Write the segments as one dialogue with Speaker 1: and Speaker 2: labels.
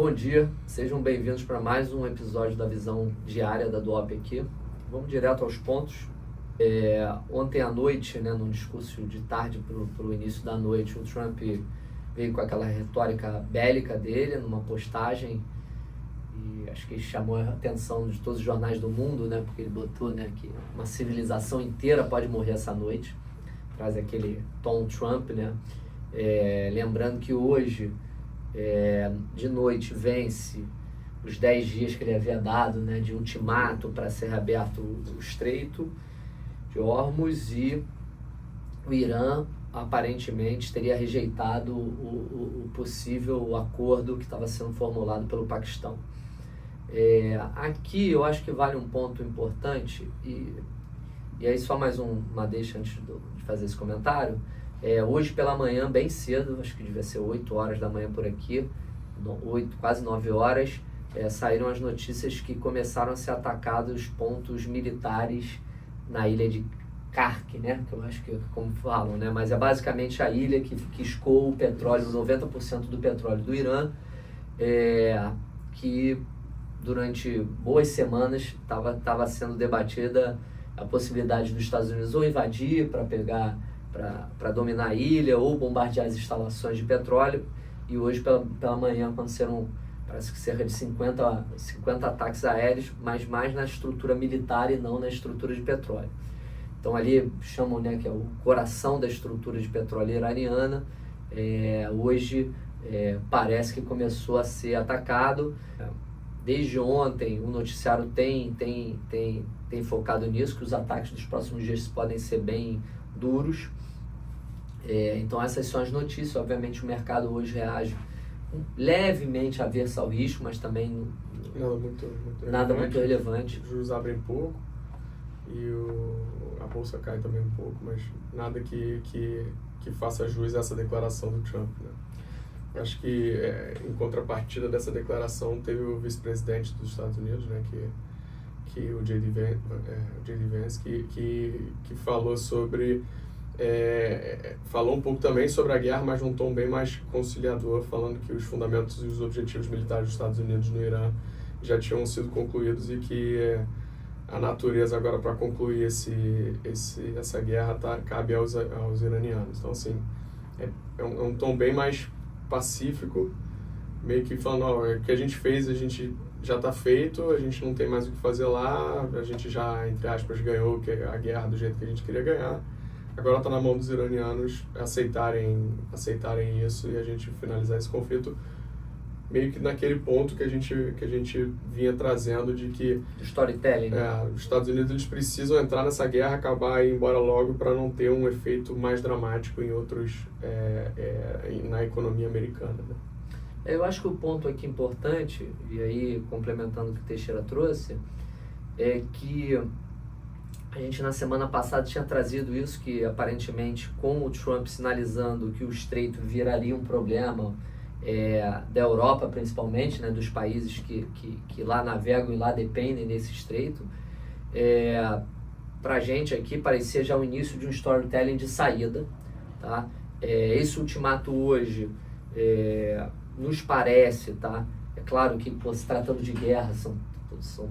Speaker 1: Bom dia, sejam bem-vindos para mais um episódio da visão diária da Duop aqui. Vamos direto aos pontos. Ontem à noite, num discurso de tarde para o início da noite, o Trump veio com aquela retórica bélica dele numa postagem e acho que chamou a atenção de todos os jornais do mundo, porque ele botou que uma civilização inteira pode morrer essa noite. Traz aquele tom Trump, lembrando que hoje de noite vence os 10 dias que ele havia dado, de ultimato para ser reaberto o Estreito de Hormuz, e o Irã aparentemente teria rejeitado o possível acordo que estava sendo formulado pelo Paquistão. Aqui eu acho que vale um ponto importante, e aí só mais uma deixa antes de fazer esse comentário. Hoje pela manhã, bem cedo, acho que devia ser 8 horas da manhã por aqui, 8, quase 9 horas, saíram as notícias que começaram a ser atacados pontos militares na ilha de Kark, que eu acho que é como falam, mas é basicamente a ilha que escoa o petróleo, 90% do petróleo do Irã, que durante boas semanas estava sendo debatida a possibilidade dos Estados Unidos ou invadir para dominar a ilha ou bombardear as instalações de petróleo. E hoje pela manhã aconteceram, parece que cerca de 50 ataques aéreos, mas mais na estrutura militar e não na estrutura de petróleo. Então ali chamam, que é o coração da estrutura de petróleo iraniana. Hoje parece que começou a ser atacado. Desde ontem o noticiário tem focado nisso, que os ataques dos próximos dias podem ser bem duros. Então essas são as notícias. Obviamente o mercado hoje reage levemente averso ao risco, mas também nada muito relevante.
Speaker 2: Os juros abrem pouco e a bolsa cai também um pouco, mas nada que faça jus a essa declaração do Trump, Acho que em contrapartida dessa declaração teve o vice-presidente dos Estados Unidos, que o J.D. Vance, que falou sobre falou um pouco também sobre a guerra, mas num tom bem mais conciliador, falando que os fundamentos e os objetivos militares dos Estados Unidos no Irã já tinham sido concluídos e que a natureza agora para concluir essa guerra cabe aos iranianos. Então, assim, é um tom bem mais pacífico, meio que falando, o que a gente fez, a gente já está feito, a gente não tem mais o que fazer lá, a gente já, entre aspas, ganhou a guerra do jeito que a gente queria ganhar. Agora está na mão dos iranianos aceitarem isso e a gente finalizar esse conflito, meio que naquele ponto que a gente vinha trazendo de que
Speaker 1: storytelling,
Speaker 2: os Estados Unidos eles precisam entrar nessa guerra, acabar e ir embora logo para não ter um efeito mais dramático em outros na economia americana.
Speaker 1: Eu acho que o ponto aqui importante, e aí complementando o que o Teixeira trouxe, é que a gente na semana passada tinha trazido isso, que aparentemente com o Trump sinalizando que o Estreito viraria um problema da Europa principalmente, dos países que lá navegam e lá dependem desse Estreito, para a gente aqui parecia já o início de um storytelling de saída, tá? Esse ultimato hoje nos parece, tá? É claro que se tratando de guerra são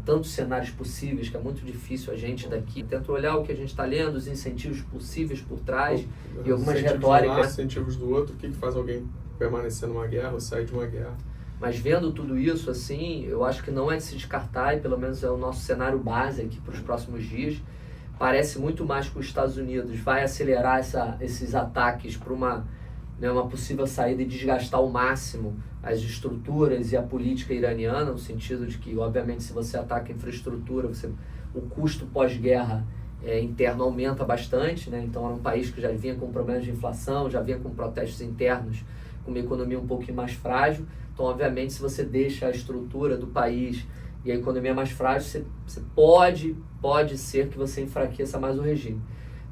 Speaker 1: tantos cenários possíveis que é muito difícil a gente daqui tenta olhar o que a gente está lendo, os incentivos possíveis por trás e algumas retóricas.
Speaker 2: Incentivos do outro, o que faz alguém permanecer numa guerra ou sair de uma guerra?
Speaker 1: Mas vendo tudo isso, assim, eu acho que não é de se descartar, e pelo menos é o nosso cenário base aqui para os próximos dias. Parece muito mais que os Estados Unidos vai acelerar esses ataques para uma possível saída e desgastar ao máximo as estruturas e a política iraniana, no sentido de que, obviamente, se você ataca a infraestrutura, o custo pós-guerra interno aumenta bastante, Então era um país que já vinha com problemas de inflação, já vinha com protestos internos, com uma economia um pouquinho mais frágil. Então, obviamente, se você deixa a estrutura do país e a economia mais frágil, você pode ser que você enfraqueça mais o regime.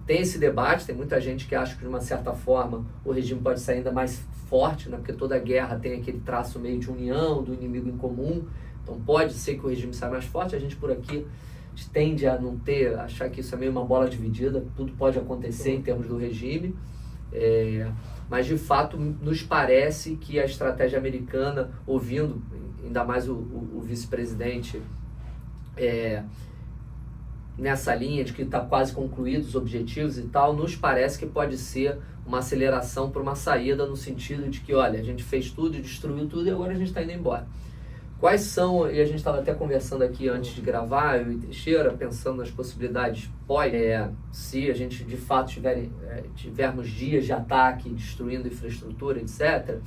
Speaker 1: Tem esse debate, tem muita gente que acha que de uma certa forma o regime pode ser ainda mais forte, porque toda guerra tem aquele traço meio de união, do inimigo em comum. Então pode ser que o regime saia mais forte. A gente por aqui tende a achar que isso é meio uma bola dividida, tudo pode acontecer em termos do regime. Mas de fato nos parece que a estratégia americana, ouvindo ainda mais o vice-presidente, nessa linha de que está quase concluídos os objetivos e tal, nos parece que pode ser uma aceleração para uma saída no sentido de que, olha, a gente fez tudo, destruiu tudo e agora a gente está indo embora. Quais são, e a gente estava até conversando aqui antes de gravar, eu e Teixeira, pensando nas possibilidades pós, se a gente de fato tivermos dias de ataque, destruindo infraestrutura, etc.,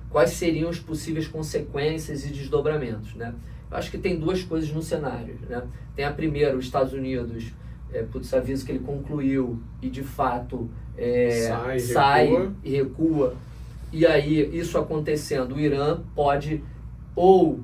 Speaker 1: quais seriam as possíveis consequências e desdobramentos, né? Eu acho que tem duas coisas no cenário, né? Tem a primeira, os Estados Unidos, aviso que ele concluiu e de fato sai e recua, e aí isso acontecendo, o Irã pode ou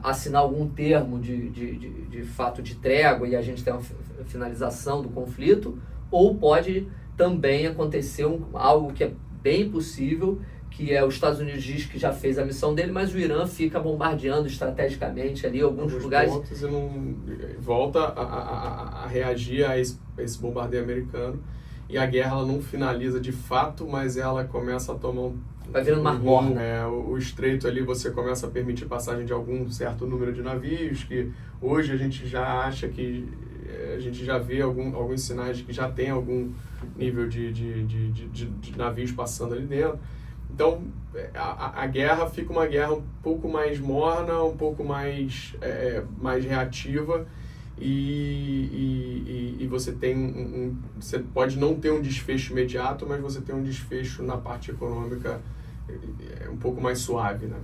Speaker 1: assinar algum termo de fato de trégua e a gente tem uma finalização do conflito, ou pode também acontecer algo que é bem possível, que os Estados Unidos diz que já fez a missão dele, mas o Irã fica bombardeando estrategicamente ali alguns lugares.
Speaker 2: Pontos e não volta a reagir a esse bombardeio americano, e a guerra ela não finaliza de fato, mas ela começa a tomar
Speaker 1: vai virando uma morna.
Speaker 2: O estreito ali, você começa a permitir passagem de algum certo número de navios, que hoje a gente já acha que a gente já vê alguns sinais de que já tem algum nível de navios passando ali dentro. Então, a guerra fica uma guerra um pouco mais morna, um pouco mais reativa, e você tem você pode não ter um desfecho imediato, mas você tem um desfecho na parte econômica um pouco mais suave, né?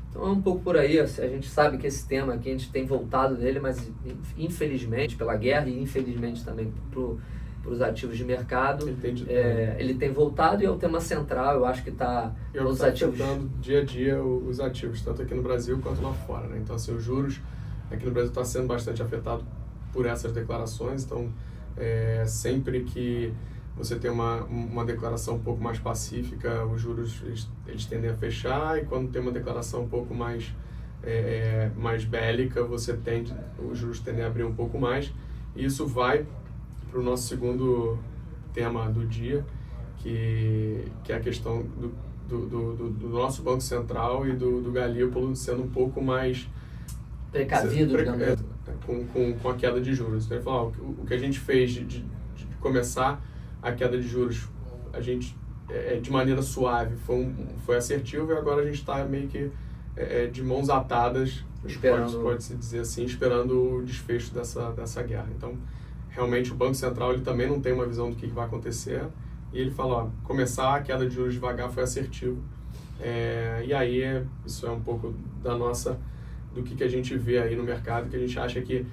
Speaker 1: Então é um pouco por aí. A gente sabe que esse tema aqui, a gente tem voltado nele, mas infelizmente pela guerra e infelizmente também para os ativos de mercado, ele tem voltado e é o tema central. Eu acho que está
Speaker 2: os ativos afetando dia a dia os ativos, tanto aqui no Brasil quanto lá fora, né? Então assim, os juros aqui no Brasil está sendo bastante afetado por essas declarações. Então sempre que você tem uma declaração um pouco mais pacífica, os juros eles tendem a fechar, e quando tem uma declaração um pouco mais bélica, os juros tendem a abrir um pouco mais. E isso vai para o nosso segundo tema do dia, que é a questão do nosso Banco Central e do Galípolo sendo um pouco mais
Speaker 1: precavido,
Speaker 2: com a queda de juros. Então, ele falou, o que a gente fez de começar a queda de juros, a gente de maneira suave foi assertivo, e agora a gente está meio que de mãos atadas, pode-se dizer assim, esperando o desfecho dessa guerra. Então, realmente o Banco Central ele também não tem uma visão do que vai acontecer, e ele fala, começar a queda de juros devagar foi assertivo. E aí isso é um pouco do que a gente vê aí no mercado, que a gente acha que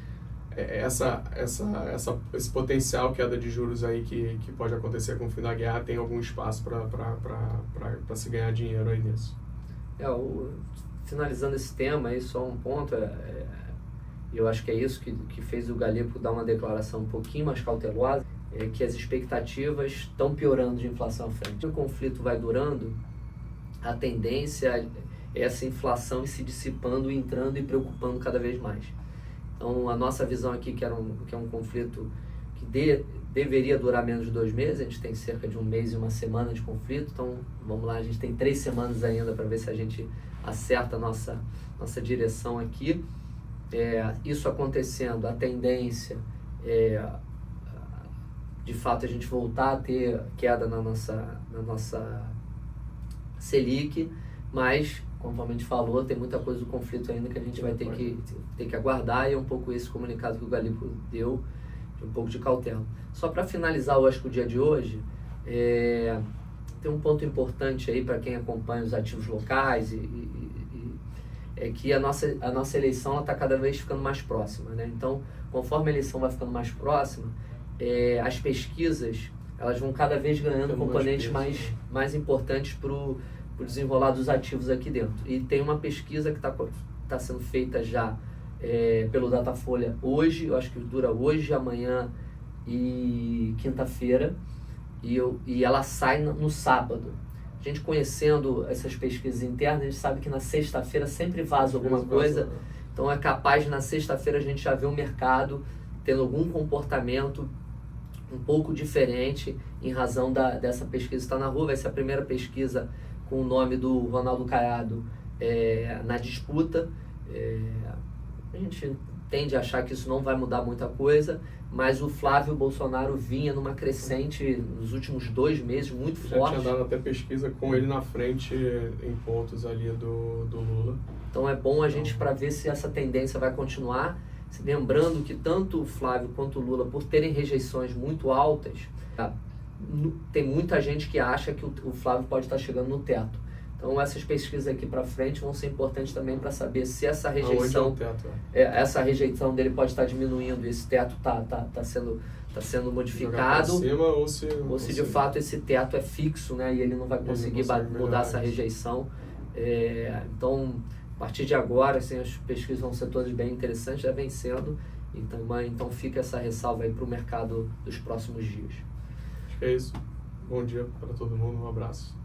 Speaker 2: esse potencial queda de juros aí que pode acontecer com o fim da guerra tem algum espaço para se ganhar dinheiro aí nisso.
Speaker 1: Finalizando esse tema aí, só um ponto, eu acho que é isso que fez o Galípolo dar uma declaração um pouquinho mais cautelosa, que as expectativas estão piorando de inflação à frente. O conflito vai durando, a tendência é essa inflação ir se dissipando, entrando e preocupando cada vez mais. Então, a nossa visão aqui, que é um conflito que deveria durar menos de 2 meses, a gente tem cerca de 1 mês e 1 semana de conflito, então vamos lá, a gente tem 3 semanas ainda para ver se a gente acerta a nossa direção aqui. Isso acontecendo, a tendência de fato a gente voltar a ter queda na nossa Selic, mas conforme a gente falou, tem muita coisa do conflito ainda que a gente vai ter que aguardar, e é um pouco esse comunicado que o Galípolo deu, de um pouco de cautela. Só para finalizar, eu acho que o dia de hoje, tem um ponto importante aí para quem acompanha os ativos locais, é que a nossa eleição está cada vez ficando mais próxima, né? Então, conforme a eleição vai ficando mais próxima, as pesquisas elas vão cada vez ganhando componentes mais importantes para o desenrolar dos ativos aqui dentro. E tem uma pesquisa que está sendo feita já pelo Datafolha hoje, eu acho que dura hoje, amanhã e quinta-feira, e ela sai no sábado. A gente conhecendo essas pesquisas internas, a gente sabe que na sexta-feira sempre vaza alguma coisa, então é capaz de na sexta-feira a gente já ver o mercado tendo algum comportamento um pouco diferente em razão dessa pesquisa que está na rua. Vai ser a primeira pesquisa com o nome do Ronaldo Caiado na disputa. A gente tende a achar que isso não vai mudar muita coisa, mas o Flávio Bolsonaro vinha numa crescente nos últimos 2 meses muito forte.
Speaker 2: Já tinha dado até pesquisa com ele na frente em pontos ali do Lula.
Speaker 1: Então é bom a gente para ver se essa tendência vai continuar, lembrando que tanto o Flávio quanto o Lula, por terem rejeições muito altas, tem muita gente que acha que o Flávio pode estar chegando no teto. Então essas pesquisas aqui para frente vão ser importantes também para saber se essa rejeição,
Speaker 2: teto,
Speaker 1: essa rejeição dele pode estar diminuindo, esse teto está sendo modificado,
Speaker 2: cima, ou se
Speaker 1: de fato esse teto é fixo, né, e ele não vai conseguir mudar essa rejeição. Então, a partir de agora, assim, as pesquisas vão ser todas bem interessantes, já vem sendo, então fica essa ressalva aí para o mercado dos próximos dias.
Speaker 2: Acho que é isso. Bom dia para todo mundo, um abraço.